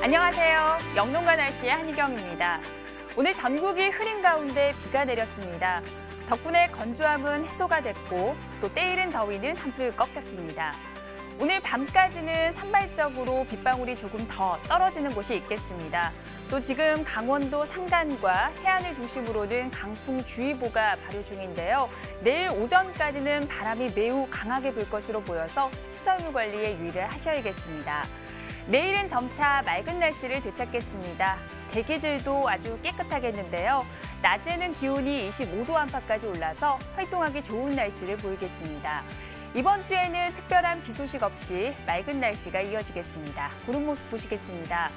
안녕하세요. 영농가 날씨의 한희경입니다. 오늘 전국이 흐린 가운데 비가 내렸습니다. 덕분에 건조함은 해소가 됐고 또 때이른 더위는 한풀 꺾였습니다. 오늘 밤까지는 산발적으로 빗방울이 조금 더 떨어지는 곳이 있겠습니다. 또 지금 강원도 산간과 해안을 중심으로는 강풍주의보가 발효 중인데요. 내일 오전까지는 바람이 매우 강하게 불 것으로 보여서 시설물 관리에 유의를 하셔야겠습니다. 내일은 점차 맑은 날씨를 되찾겠습니다. 대기질도 아주 깨끗하겠는데요. 낮에는 기온이 25도 안팎까지 올라서 활동하기 좋은 날씨를 보이겠습니다. 이번 주에는 특별한 비 소식 없이 맑은 날씨가 이어지겠습니다. 구름 모습 보시겠습니다.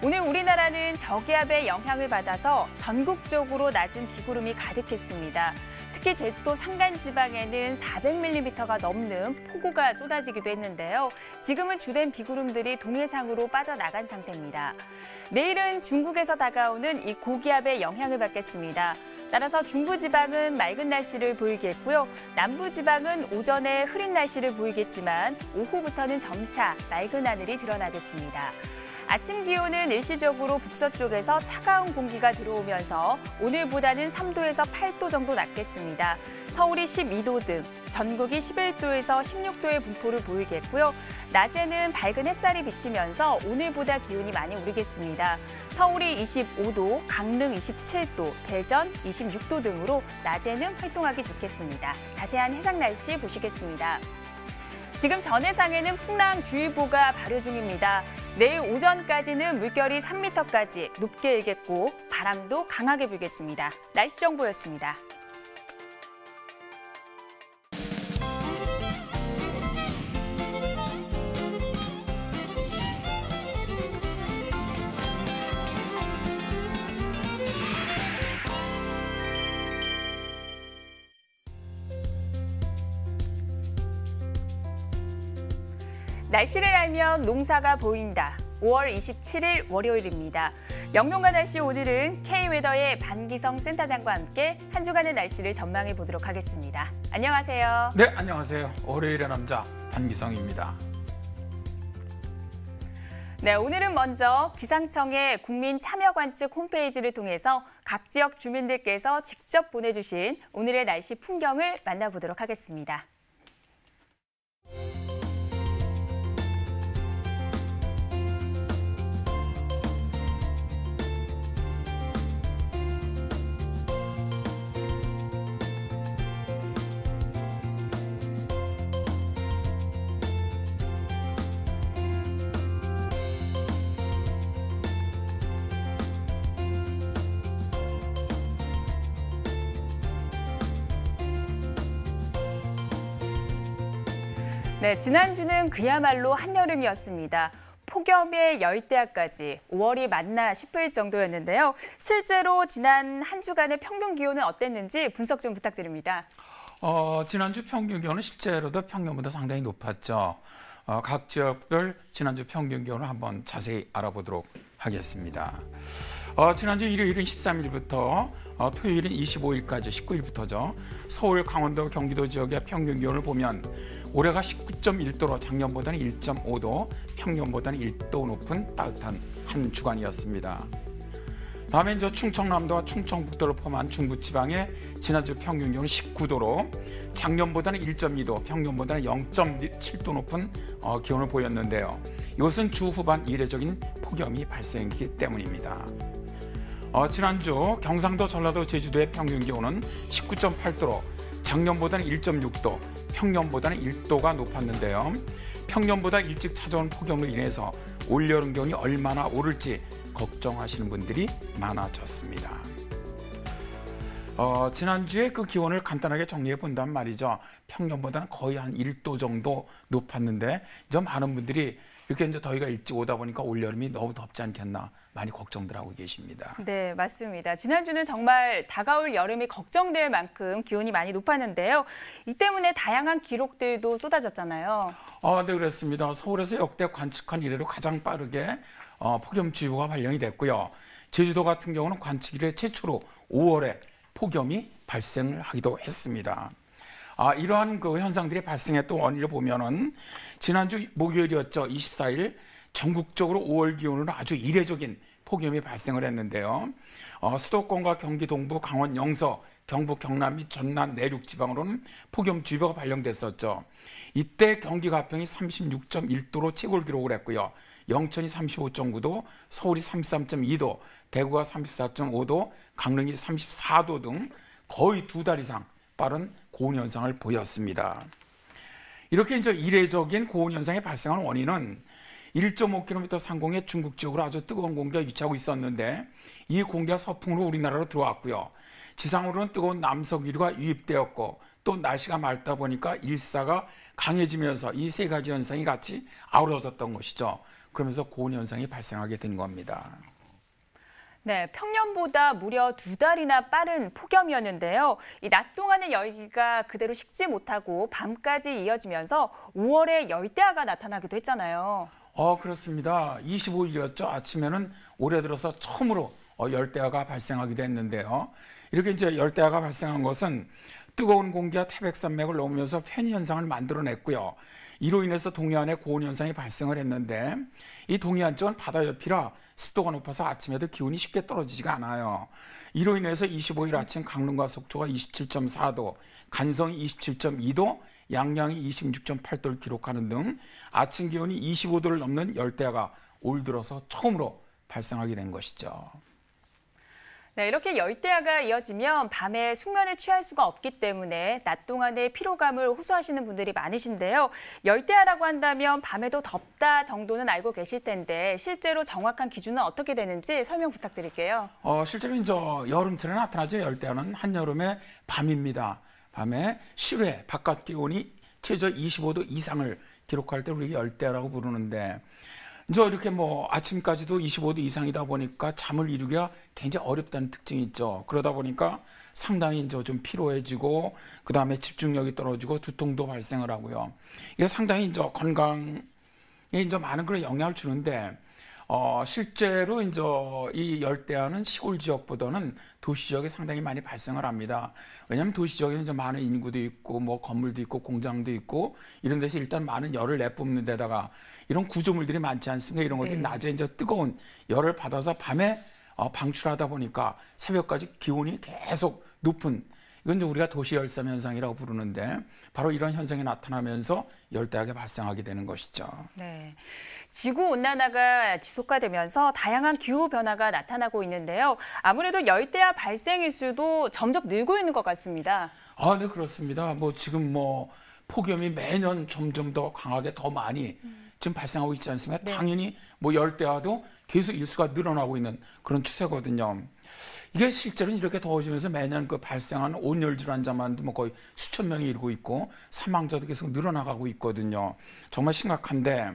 오늘 우리나라는 저기압의 영향을 받아서 전국적으로 낮은 비구름이 가득했습니다. 특히 제주도 산간지방에는 400mm가 넘는 폭우가 쏟아지기도 했는데요. 지금은 주된 비구름들이 동해상으로 빠져나간 상태입니다. 내일은 중국에서 다가오는 이 고기압의 영향을 받겠습니다. 따라서 중부지방은 맑은 날씨를 보이겠고요. 남부지방은 오전에 흐린 날씨를 보이겠지만 오후부터는 점차 맑은 하늘이 드러나겠습니다. 아침 기온은 일시적으로 북서쪽에서 차가운 공기가 들어오면서 오늘보다는 3도에서 8도 정도 낮겠습니다. 서울이 12도 등 전국이 11도에서 16도의 분포를 보이겠고요. 낮에는 밝은 햇살이 비치면서 오늘보다 기온이 많이 오르겠습니다. 서울이 25도, 강릉 27도, 대전 26도 등으로 낮에는 활동하기 좋겠습니다. 자세한 해상 날씨 보시겠습니다. 지금 전해상에는 풍랑주의보가 발효 중입니다. 내일 오전까지는 물결이 3m까지 높게 일겠고 바람도 강하게 불겠습니다. 날씨 정보였습니다. 날씨를 알면 농사가 보인다. 5월 27일 월요일입니다. 영농가 날씨 오늘은 K웨더의 반기성 센터장과 함께 한 주간의 날씨를 전망해 보도록 하겠습니다. 안녕하세요. 네, 안녕하세요. 월요일의 남자 반기성입니다. 네, 오늘은 먼저 기상청의 국민참여관측 홈페이지를 통해서 각 지역 주민들께서 직접 보내주신 오늘의 날씨 풍경을 만나보도록 하겠습니다. 네, 지난주는 그야말로 한여름이었습니다. 폭염의 열대야까지 5월이 맞나 싶을 정도였는데요. 실제로 지난 한 주간의 평균 기온은 어땠는지 분석 좀 부탁드립니다. 지난주 평균 기온은 실제로도 평년보다 상당히 높았죠. 각 지역별 지난주 평균 기온을 한번 자세히 알아보도록 하겠습니다. 지난주 일요일은 13일부터 토요일은 25일까지 19일부터죠. 서울, 강원도, 경기도 지역의 평균 기온을 보면 올해가 19.1도로 작년보다는 1.5도, 평년보다는 1도 높은 따뜻한 한 주간이었습니다. 다음에 충청남도와 충청북도를 포함한 중부지방의 지난주 평균 기온은 19도로 작년보다는 1.2도, 평년보다는 0.7도 높은 기온을 보였는데요. 이것은 주 후반 이례적인 폭염이 발생했기 때문입니다. 지난주 경상도, 전라도, 제주도의 평균 기온은 19.8도로 작년보다는 1.6도, 평년보다는 1도가 높았는데요. 평년보다 일찍 찾아온 폭염으로 인해서 올여름 기온이 얼마나 오를지 걱정하시는 분들이 많아졌습니다. 지난주에 그 기온을 간단하게 정리해 본단 말이죠. 평년보다는 거의 한 1도 정도 높았는데 이제 많은 분들이 이렇게 이제 더위가 일찍 오다 보니까 올여름이 너무 덥지 않겠나 많이 걱정들 하고 계십니다. 네, 맞습니다. 지난주는 정말 다가올 여름이 걱정될 만큼 기온이 많이 높았는데요. 이 때문에 다양한 기록들도 쏟아졌잖아요. 네, 그렇습니다. 서울에서 역대 관측한 이래로 가장 빠르게 폭염주의보가 발령이 됐고요. 제주도 같은 경우는 관측 이래 최초로 5월에 폭염이 발생을 하기도 했습니다. 이러한 그 현상들이 발생했던 원인을 보면은 지난주 목요일이었죠. 24일 전국적으로 5월 기온으로 아주 이례적인 폭염이 발생을 했는데요. 수도권과 경기 동부, 강원 영서, 경북 경남 및 전남 내륙 지방으로는 폭염주의보가 발령됐었죠. 이때 경기 가평이 36.1도로 최고를 기록을 했고요. 영천이 35.9도, 서울이 33.2도, 대구가 34.5도, 강릉이 34도 등 거의 2달 이상 빠른 고온 현상을 보였습니다. 이렇게 이제 이례적인 고온 현상이 발생한 원인은 1.5km 상공의 중국 지역으로 아주 뜨거운 공기가 위치하고 있었는데 이 공기가 서풍으로 우리나라로 들어왔고요. 지상으로는 뜨거운 남서기류가 유입되었고 또 날씨가 맑다 보니까 일사가 강해지면서 이 세 가지 현상이 같이 아우러졌던 것이죠. 그러면서 고온 현상이 발생하게 된 겁니다. 네, 평년보다 무려 2달이나 빠른 폭염이었는데요. 이 낮 동안의 열기가 그대로 식지 못하고 밤까지 이어지면서 5월에 열대야가 나타나기도 했잖아요. 그렇습니다. 25일이었죠. 아침에는 올해 들어서 처음으로 열대야가 발생하기도 했는데요. 이렇게 이제 열대야가 발생한 것은 뜨거운 공기가 태백산맥을 넘으면서 팬 현상을 만들어냈고요. 이로 인해서 동해안에 고온 현상이 발생을 했는데 이 동해안 쪽은 바다 옆이라 습도가 높아서 아침에도 기온이 쉽게 떨어지지가 않아요. 이로 인해서 25일 아침 강릉과 속초가 27.4도, 간성이 27.2도, 양양이 26.8도를 기록하는 등 아침 기온이 25도를 넘는 열대야가 올 들어서 처음으로 발생하게 된 것이죠. 네, 이렇게 열대야가 이어지면 밤에 숙면을 취할 수가 없기 때문에 낮 동안의 피로감을 호소하시는 분들이 많으신데요. 열대야라고 한다면 밤에도 덥다 정도는 알고 계실 텐데 실제로 정확한 기준은 어떻게 되는지 설명 부탁드릴게요. 실제로 이제 여름철에 나타나죠. 열대야는 한여름의 밤입니다. 밤에 실외 바깥 기온이 최저 25도 이상을 기록할 때 우리가 열대야라고 부르는데 이제 이렇게 아침까지도 25도 이상이다 보니까 잠을 이루기가 굉장히 어렵다는 특징이 있죠. 그러다 보니까 상당히 이제 좀 피로해지고 그 다음에 집중력이 떨어지고 두통도 발생을 하고요. 이게 상당히 이제 건강에 이제 많은 그런 영향을 주는데 실제로 이제 이 열대야는 시골 지역보다는 도시 지역에 상당히 많이 발생을 합니다. 왜냐하면 도시 지역에는 이제 많은 인구도 있고 건물도 있고 공장도 있고 이런 데서 일단 많은 열을 내뿜는 데다가 이런 구조물들이 많지 않습니까? 이런 것들이 낮에 이제 뜨거운 열을 받아서 밤에 방출하다 보니까 새벽까지 기온이 계속 높은 이건 이제 우리가 도시열섬 현상이라고 부르는데 바로 이런 현상이 나타나면서 열대야가 발생하게 되는 것이죠. 네. 지구온난화가 지속화되면서 다양한 기후 변화가 나타나고 있는데요. 아무래도 열대야 발생 일수도 점점 늘고 있는 것 같습니다. 네, 그렇습니다. 지금 폭염이 매년 점점 더 강하게 더 많이 지금 발생하고 있지 않습니까? 네. 당연히 열대야도 계속 일수가 늘어나고 있는 그런 추세거든요. 이게 실제로는 이렇게 더워지면서 매년 발생하는 온열 질환자만도 거의 수천 명이 이르고 있고 사망자도 계속 늘어나가고 있거든요. 정말 심각한데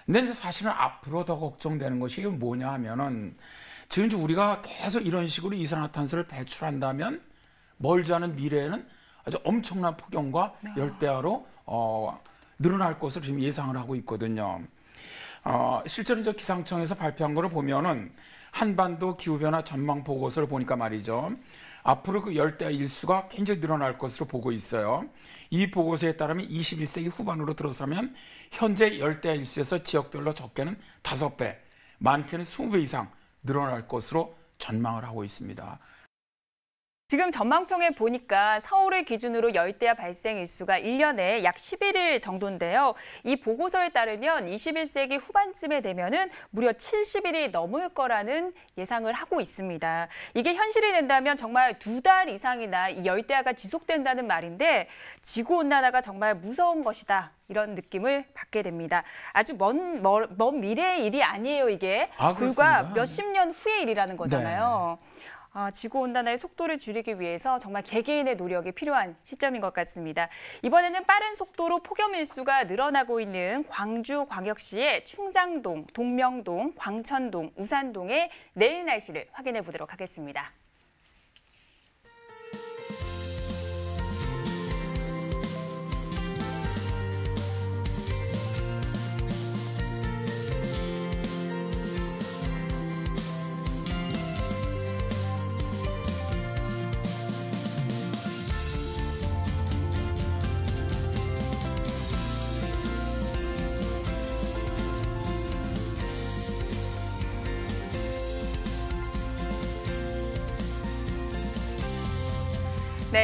근데 이제 사실은 앞으로 더 걱정되는 것이 뭐냐 하면은 지금 우리가 계속 이런 식으로 이산화탄소를 배출한다면 멀지 않은 미래에는 아주 엄청난 폭염과 열대야로 늘어날 것으로 지금 예상을 하고 있거든요. 실제로 이제 기상청에서 발표한 거를 보면은 한반도 기후변화 전망 보고서를 보니까 말이죠. 앞으로 그 열대야 일수가 굉장히 늘어날 것으로 보고 있어요. 이 보고서에 따르면 21세기 후반으로 들어서면 현재 열대야 일수에서 지역별로 적게는 5배, 많게는 20배 이상 늘어날 것으로 전망을 하고 있습니다. 지금 전망평에 보니까 서울을 기준으로 열대야 발생 일수가 1년에 약 11일 정도인데요. 이 보고서에 따르면 21세기 후반쯤에 되면은 무려 70일이 넘을 거라는 예상을 하고 있습니다. 이게 현실이 된다면 정말 2달 이상이나 이 열대야가 지속된다는 말인데 지구온난화가 정말 무서운 것이다. 이런 느낌을 받게 됩니다. 아주 먼 미래의 일이 아니에요, 이게. 불과 몇십 년 후의 일이라는 거잖아요. 네. 지구온난화의 속도를 줄이기 위해서 정말 개개인의 노력이 필요한 시점인 것 같습니다. 이번에는 빠른 속도로 폭염 일수가 늘어나고 있는 광주광역시의 충장동, 동명동, 광천동, 우산동의 내일 날씨를 확인해 보도록 하겠습니다.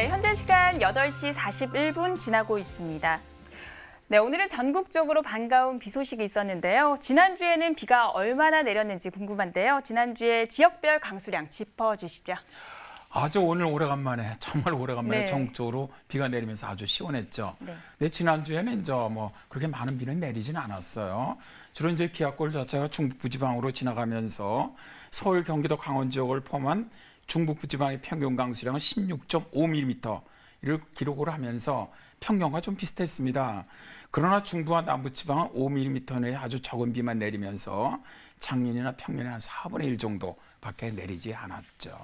네, 현재 시간 8시 41분 지나고 있습니다. 네, 오늘은 전국적으로 반가운 비 소식이 있었는데요. 지난주에는 비가 얼마나 내렸는지 궁금한데요. 지난주에 지역별 강수량 짚어주시죠. 아주 오늘 오래간만에 정말 오래간만에 네. 전국적으로 비가 내리면서 아주 시원했죠. 네. 네, 지난주에는 이제 뭐 그렇게 많은 비는 내리지는 않았어요. 주로 이제 기압골 자체가 중북부지방으로 지나가면서 서울, 경기도, 강원 지역을 포함한 중북부지방의 평균 강수량은 16.5mm를 기록을 하면서 평년과 좀 비슷했습니다. 그러나 중부와 남부지방은 5mm 내에 아주 적은 비만 내리면서 작년이나 평년의 한 4분의 1 정도밖에 내리지 않았죠.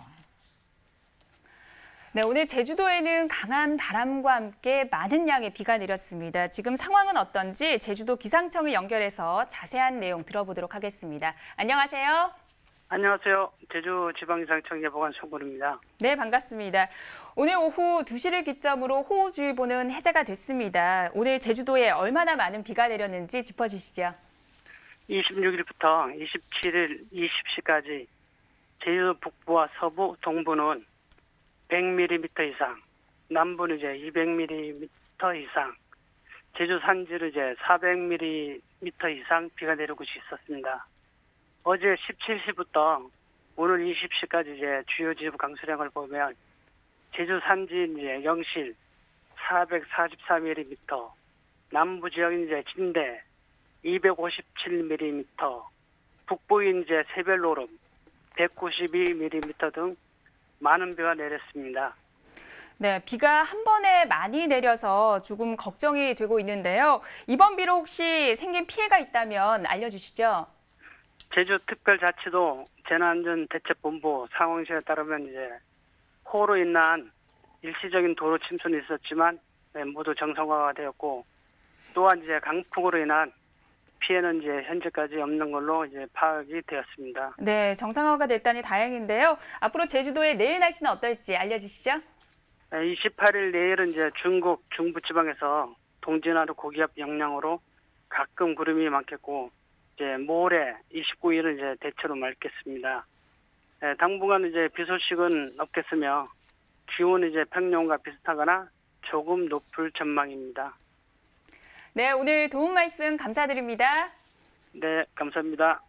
네, 오늘 제주도에는 강한 바람과 함께 많은 양의 비가 내렸습니다. 지금 상황은 어떤지 제주도 기상청을 연결해서 자세한 내용 들어보도록 하겠습니다. 안녕하세요. 안녕하세요. 제주지방기상청 예보관 송근우입니다. 네, 반갑습니다. 오늘 오후 2시를 기점으로 호우주의보는 해제가 됐습니다. 오늘 제주도에 얼마나 많은 비가 내렸는지 짚어주시죠. 26일부터 27일 20시까지 제주 북부와 서부, 동부는 100mm 이상, 남부는 이제 200mm 이상, 제주 산지로 이제 400mm 이상 비가 내린 곳이 있었습니다. 어제 17시부터 오늘 20시까지 이제 주요 지부 강수량을 보면 제주 산지 이제 영실 444mm, 남부 지역인 이제 진대 257mm, 북부인 이제 새별노름 192mm 등 많은 비가 내렸습니다. 네, 비가 한 번에 많이 내려서 조금 걱정이 되고 있는데요. 이번 비로 혹시 생긴 피해가 있다면 알려주시죠. 제주특별자치도 재난안전대책본부 상황실에 따르면 이제 호우로 인한 일시적인 도로 침수는 있었지만 모두 정상화가 되었고, 또한 이제 강풍으로 인한 피해는 이제 현재까지 없는 걸로 이제 파악이 되었습니다. 네, 정상화가 됐다니 다행인데요. 앞으로 제주도의 내일 날씨는 어떨지 알려주시죠. 28일 내일은 이제 중국 중부지방에서 동진하루 고기압 영향으로 가끔 구름이 많겠고, 이제 모레 29일은 이제 대체로 맑겠습니다. 당분간 이제 비 소식은 없겠으며 기온은 이제 평년과 비슷하거나 조금 높을 전망입니다. 네, 오늘 도움 말씀 감사드립니다. 네, 감사합니다.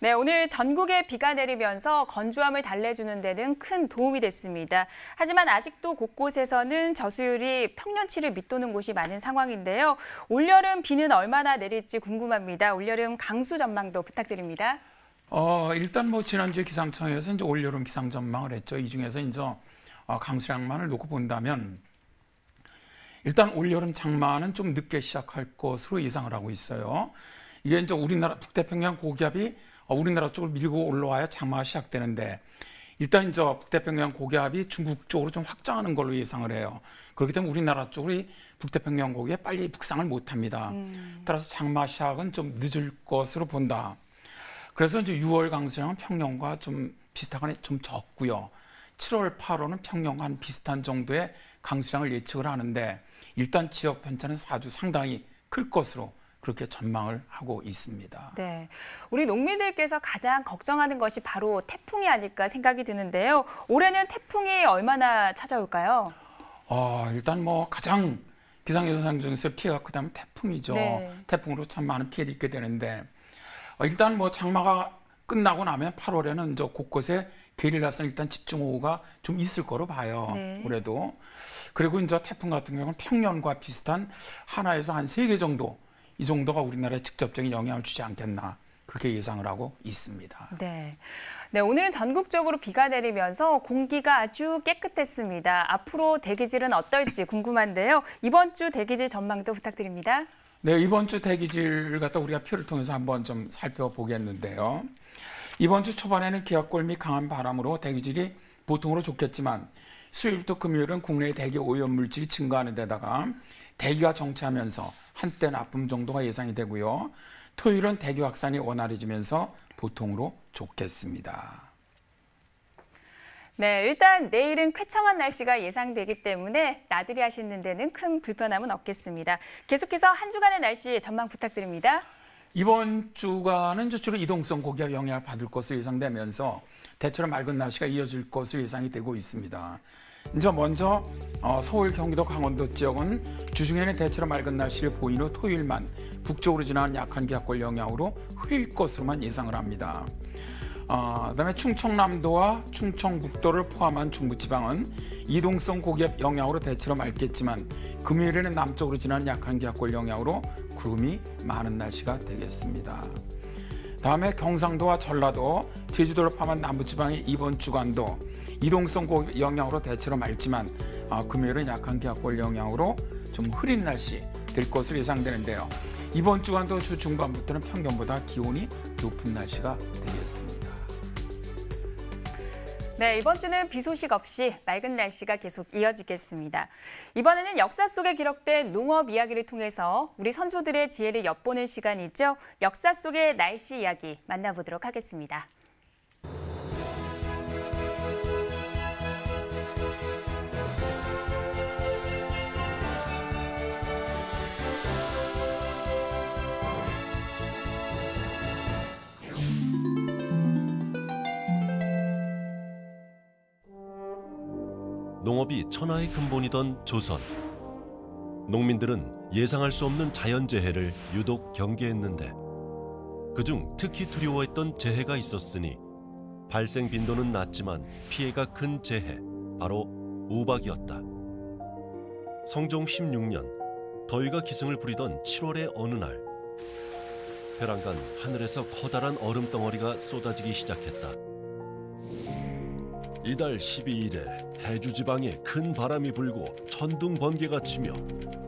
네, 오늘 전국에 비가 내리면서 건조함을 달래주는 데는 큰 도움이 됐습니다. 하지만 아직도 곳곳에서는 저수율이 평년치를 밑도는 곳이 많은 상황인데요. 올여름 비는 얼마나 내릴지 궁금합니다. 올여름 강수 전망도 부탁드립니다. 일단 뭐 지난주에 기상청에서 이제 올여름 기상 전망을 했죠. 이 중에서 이제 강수량만을 놓고 본다면 일단 올여름 장마는 좀 늦게 시작할 것으로 예상을 하고 있어요. 이게 이제 우리나라 북태평양 고기압이 우리나라 쪽을 밀고 올라와야 장마가 시작되는데, 일단 이제 북태평양 고기압이 중국 쪽으로 좀 확장하는 걸로 예상을 해요. 그렇기 때문에 우리나라 쪽으로 북태평양 고기압 빨리 북상을 못합니다. 따라서 장마 시작은 좀 늦을 것으로 본다. 그래서 이제 6월 강수량은 평년과 좀 비슷하거나 좀 적고요. 7월, 8월은 평년과 한 비슷한 정도의 강수량을 예측을 하는데, 일단 지역 편차는 아주 상당히 클 것으로 그렇게 전망을 하고 있습니다. 네, 우리 농민들께서 가장 걱정하는 것이 바로 태풍이 아닐까 생각이 드는데요. 올해는 태풍이 얼마나 찾아올까요? 일단 뭐 가장 기상예상 중에서 피해가 크다면 태풍이죠. 네. 태풍으로 참 많은 피해를 입게 되는데, 일단 뭐 장마가 끝나고 나면 8월에는 저 곳곳에 게릴라성 일단 집중호우가 좀 있을 거로 봐요. 네. 올해도. 그리고 이제 태풍 같은 경우는 평년과 비슷한 하나에서 한 3개 정도, 이 정도가 우리나라에 직접적인 영향을 주지 않겠나, 그렇게 예상을 하고 있습니다. 네. 네, 오늘은 전국적으로 비가 내리면서 공기가 아주 깨끗했습니다. 앞으로 대기질은 어떨지 궁금한데요. 이번 주 대기질 전망도 부탁드립니다. 네, 이번 주 대기질 갖다 우리가 표를 통해서 한번 좀 살펴보겠는데요. 이번 주 초반에는 기압골 및 강한 바람으로 대기질이 보통으로 좋겠지만, 수요일부터 금요일은 국내의 대기 오염 물질이 증가하는 데다가 대기가 정체하면서 한때 나쁨 정도가 예상이 되고요. 토요일은 대기 확산이 원활해지면서 보통으로 좋겠습니다. 네, 일단 내일은 쾌청한 날씨가 예상되기 때문에 나들이 하시는 데는 큰 불편함은 없겠습니다. 계속해서 한 주간의 날씨 전망 부탁드립니다. 이번 주간은 주로 이동성 고기압 영향을 받을 것으로 예상되면서 대체로 맑은 날씨가 이어질 것으로 예상이 되고 있습니다. 이제 먼저 서울, 경기도, 강원도 지역은 주중에는 대체로 맑은 날씨를 보인 후 토요일만 북쪽으로 지나는 약한 기압골 영향으로 흐릴 것으로만 예상을 합니다. 그다음에 충청남도와 충청북도를 포함한 중부지방은 이동성 고기압 영향으로 대체로 맑겠지만 금요일에는 남쪽으로 지나는 약한 기압골 영향으로 구름이 많은 날씨가 되겠습니다. 다음에 경상도와 전라도, 제주도를 포함한 남부지방의 이번 주간도 이동성 고기압 영향으로 대체로 맑지만 금요일은 약한 기압골 영향으로 좀 흐린 날씨 될 것으로 예상되는데요. 이번 주간도 주 중반부터는 평년보다 기온이 높은 날씨가 되겠습니다. 네, 이번 주는 비 소식 없이 맑은 날씨가 계속 이어지겠습니다. 이번에는 역사 속에 기록된 농업 이야기를 통해서 우리 선조들의 지혜를 엿보는 시간이죠. 역사 속의 날씨 이야기 만나보도록 하겠습니다. 농업이 천하의 근본이던 조선. 농민들은 예상할 수 없는 자연재해를 유독 경계했는데 그중 특히 두려워했던 재해가 있었으니 발생 빈도는 낮지만 피해가 큰 재해, 바로 우박이었다. 성종 16년, 더위가 기승을 부리던 7월의 어느 날, 벼랑간 하늘에서 커다란 얼음덩어리가 쏟아지기 시작했다. 이달 12일에 해주 지방에 큰 바람이 불고 천둥 번개가 치며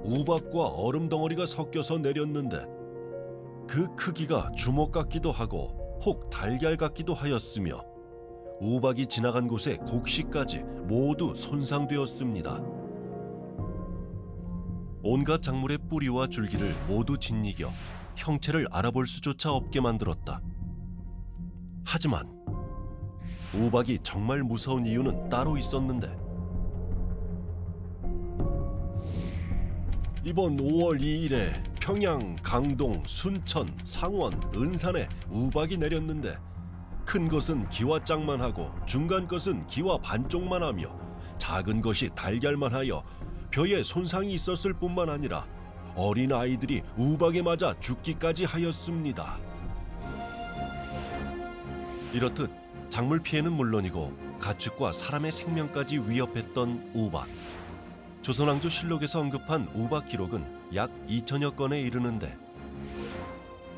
우박과 얼음 덩어리가 섞여서 내렸는데 그 크기가 주먹 같기도 하고 혹 달걀 같기도 하였으며 우박이 지나간 곳의 곡식까지 모두 손상되었습니다. 온갖 작물의 뿌리와 줄기를 모두 짓이겨 형체를 알아볼 수조차 없게 만들었다. 하지만 우박이 정말 무서운 이유는 따로 있었는데 이번 5월 2일에 평양, 강동, 순천, 상원, 은산에 우박이 내렸는데 큰 것은 기와 짝만 하고 중간 것은 기와 반쪽만 하며 작은 것이 달걀만 하여 벼에 손상이 있었을 뿐만 아니라 어린 아이들이 우박에 맞아 죽기까지 하였습니다. 이렇듯 작물 피해는 물론이고 가축과 사람의 생명까지 위협했던 우박. 조선왕조 실록에서 언급한 우박 기록은 약 2천여 건에 이르는데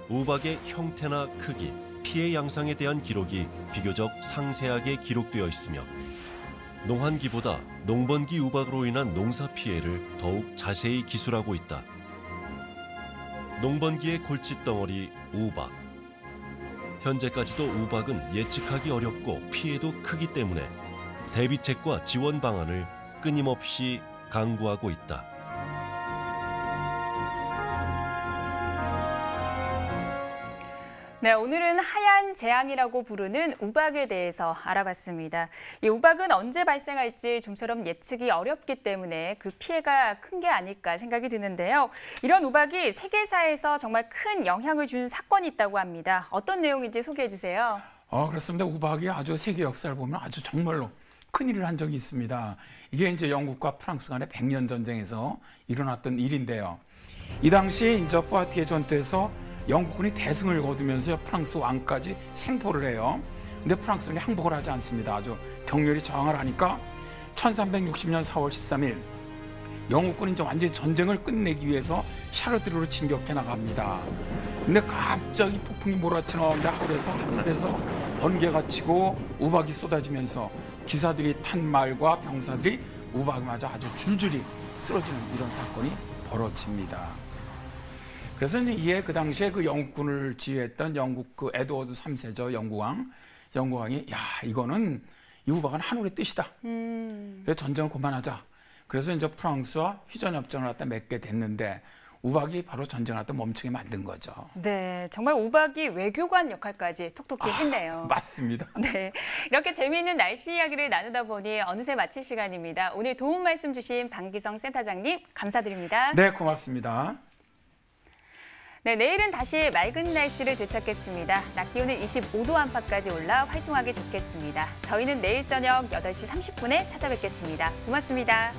우박의 형태나 크기, 피해 양상에 대한 기록이 비교적 상세하게 기록되어 있으며 농한기보다 농번기 우박으로 인한 농사 피해를 더욱 자세히 기술하고 있다. 농번기의 골칫덩어리 우박. 현재까지도 우박은 예측하기 어렵고 피해도 크기 때문에 대비책과 지원 방안을 끊임없이 강구하고 있다. 네, 오늘은 하얀 재앙이라고 부르는 우박에 대해서 알아봤습니다. 이 우박은 언제 발생할지 좀처럼 예측이 어렵기 때문에 그 피해가 큰 게 아닐까 생각이 드는데요. 이런 우박이 세계사에서 정말 큰 영향을 준 사건이 있다고 합니다. 어떤 내용인지 소개해 주세요. 그렇습니다. 우박이 아주 세계 역사를 보면 아주 정말로 큰일을 한 적이 있습니다. 이게 이제 영국과 프랑스 간의 100년 전쟁에서 일어났던 일인데요. 이 당시에 이제 포아티에 전투에서 영국군이 대승을 거두면서 프랑스 왕까지 생포를 해요. 근데 프랑스는 항복을 하지 않습니다. 아주 격렬히 저항을 하니까 1360년 4월 13일 영국군이 이제 완전히 전쟁을 끝내기 위해서 샤르드르로 진격해 나갑니다. 근데 갑자기 폭풍이 몰아치는데 하늘에서 번개가 치고 우박이 쏟아지면서 기사들이 탄 말과 병사들이 우박에 맞아 아주 줄줄이 쓰러지는 이런 사건이 벌어집니다. 그래서 이제 이에 그 당시에 그 영국군을 지휘했던 영국 그 에드워드 3세죠. 영국왕이 이거는 이 우박은 하늘의 뜻이다. 그래서 전쟁을 그만하자. 그래서 이제 프랑스와 휴전협정을 갖다 맺게 됐는데 우박이 바로 전쟁을 갖다 멈추게 만든 거죠. 네, 정말 우박이 외교관 역할까지 톡톡히 했네요. 맞습니다. 네, 이렇게 재미있는 날씨 이야기를 나누다 보니 어느새 마칠 시간입니다. 오늘 도움 말씀 주신 방기성 센터장님 감사드립니다. 네, 고맙습니다. 네, 내일은 다시 맑은 날씨를 되찾겠습니다. 낮 기온은 25도 안팎까지 올라 활동하기 좋겠습니다. 저희는 내일 저녁 8시 30분에 찾아뵙겠습니다. 고맙습니다.